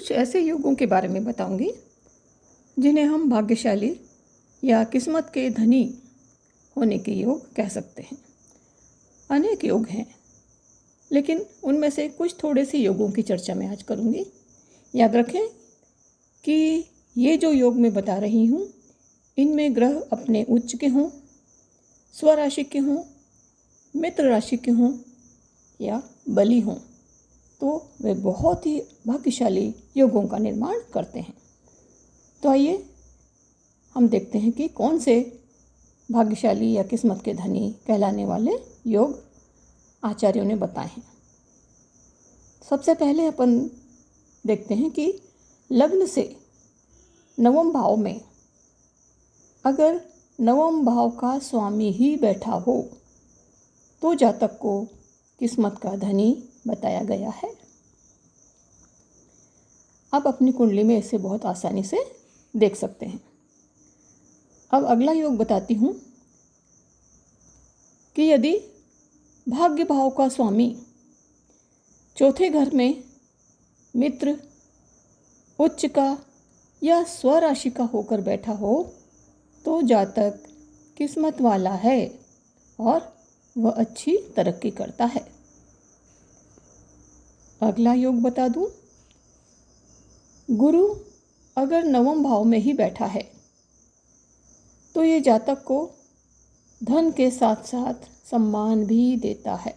कुछ ऐसे योगों के बारे में बताऊंगी जिन्हें हम भाग्यशाली या किस्मत के धनी होने के योग कह सकते हैं। अनेक योग हैं, लेकिन उनमें से कुछ थोड़े से योगों की चर्चा मैं आज करूंगी। याद रखें कि ये जो योग मैं बता रही हूँ, इनमें ग्रह अपने उच्च के हों, स्वराशि के हों, मित्र राशि के हों या बली हों, तो वे बहुत ही भाग्यशाली योगों का निर्माण करते हैं। तो आइए हम देखते हैं कि कौन से भाग्यशाली या किस्मत के धनी कहलाने वाले योग आचार्यों ने बताए हैं। सबसे पहले अपन देखते हैं कि लग्न से नवम भाव में अगर नवम भाव का स्वामी ही बैठा हो तो जातक को किस्मत का धनी बताया गया है। आप अपनी कुंडली में इसे बहुत आसानी से देख सकते हैं। अब अगला योग बताती हूँ कि यदि भाग्य भाव का स्वामी चौथे घर में मित्र, उच्च का या स्वराशि का होकर बैठा हो तो जातक किस्मत वाला है और वह अच्छी तरक्की करता है। अगला योग बता दूं, गुरु अगर नवम भाव में ही बैठा है तो ये जातक को धन के साथ साथ सम्मान भी देता है।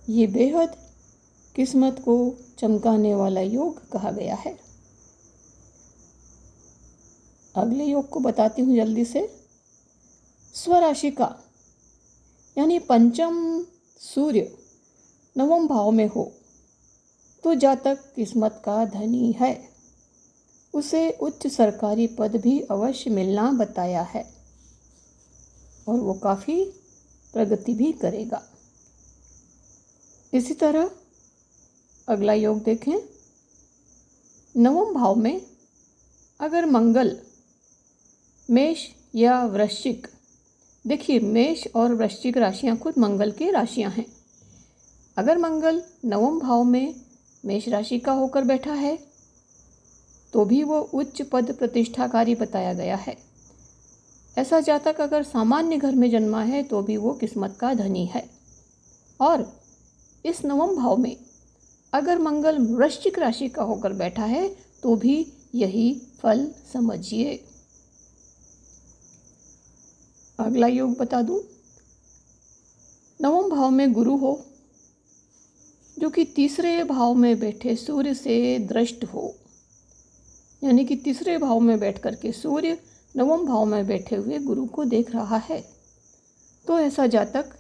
ये बेहद किस्मत को चमकाने वाला योग कहा गया है। अगले योग को बताती हूँ जल्दी से। स्वराशि का यानी पंचम सूर्य नवम भाव में हो तो जातक किस्मत का धनी है। उसे उच्च सरकारी पद भी अवश्य मिलना बताया है और वो काफ़ी प्रगति भी करेगा। इसी तरह अगला योग देखें। नवम भाव में अगर मंगल मेष या वृश्चिक, देखिए मेष और वृश्चिक राशियां खुद मंगल की राशियां हैं। अगर मंगल नवम भाव में मेष राशि का होकर बैठा है तो भी वो उच्च पद प्रतिष्ठाकारी बताया गया है। ऐसा जातक अगर सामान्य घर में जन्मा है तो भी वो किस्मत का धनी है। और इस नवम भाव में अगर मंगल वृश्चिक राशि का होकर बैठा है तो भी यही फल समझिए। अगला योग बता दूं, नवम भाव में गुरु हो जो कि तीसरे भाव में बैठे सूर्य से दृष्ट हो, यानी कि तीसरे भाव में बैठ करके सूर्य नवम भाव में बैठे हुए गुरु को देख रहा है, तो ऐसा जातक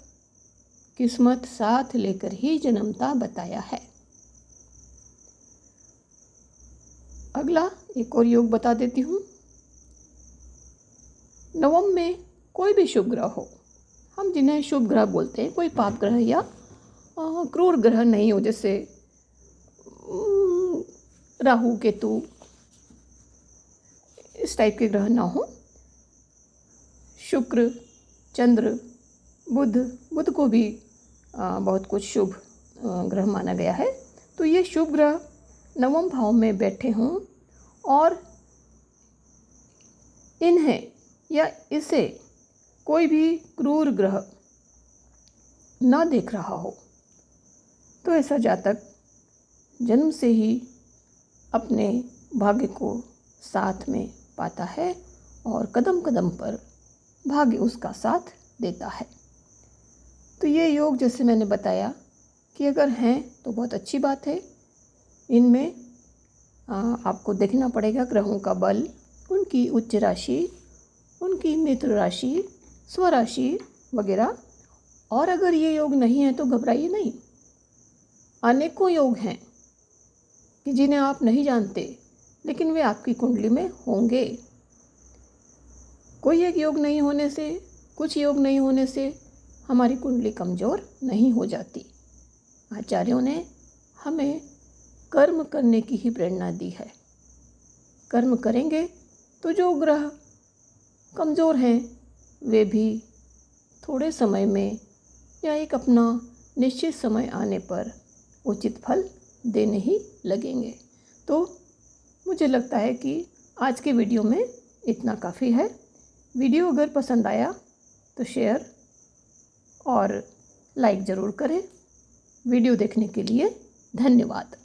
किस्मत साथ लेकर ही जन्मता बताया है। अगला एक और योग बता देती हूँ। नवम में कोई भी शुभ ग्रह हो, हम जिन्हें शुभ ग्रह बोलते हैं, कोई पाप ग्रह या क्रूर ग्रह नहीं हो, जैसे राहु केतु इस टाइप के ग्रह ना हो। शुक्र, चंद्र, बुध को भी बहुत कुछ शुभ ग्रह माना गया है। तो ये शुभ ग्रह नवम भाव में बैठे हों और इन्हें या इसे कोई भी क्रूर ग्रह ना देख रहा हो तो ऐसा जातक जन्म से ही अपने भाग्य को साथ में पाता है और कदम कदम पर भाग्य उसका साथ देता है। तो ये योग जैसे मैंने बताया कि अगर हैं तो बहुत अच्छी बात है। इनमें आपको देखना पड़ेगा ग्रहों का बल, उनकी उच्च राशि, उनकी मित्र राशि, स्वराशि वगैरह। और अगर ये योग नहीं है तो घबराइए नहीं। अनेकों योग हैं कि जिन्हें आप नहीं जानते, लेकिन वे आपकी कुंडली में होंगे। कोई एक योग नहीं होने से, कुछ योग नहीं होने से हमारी कुंडली कमज़ोर नहीं हो जाती। आचार्यों ने हमें कर्म करने की ही प्रेरणा दी है। कर्म करेंगे तो जो ग्रह कमज़ोर हैं वे भी थोड़े समय में या एक अपना निश्चित समय आने पर उचित फल देने ही लगेंगे। तो मुझे लगता है कि आज के वीडियो में इतना काफ़ी है। वीडियो अगर पसंद आया तो शेयर और लाइक ज़रूर करें। वीडियो देखने के लिए धन्यवाद।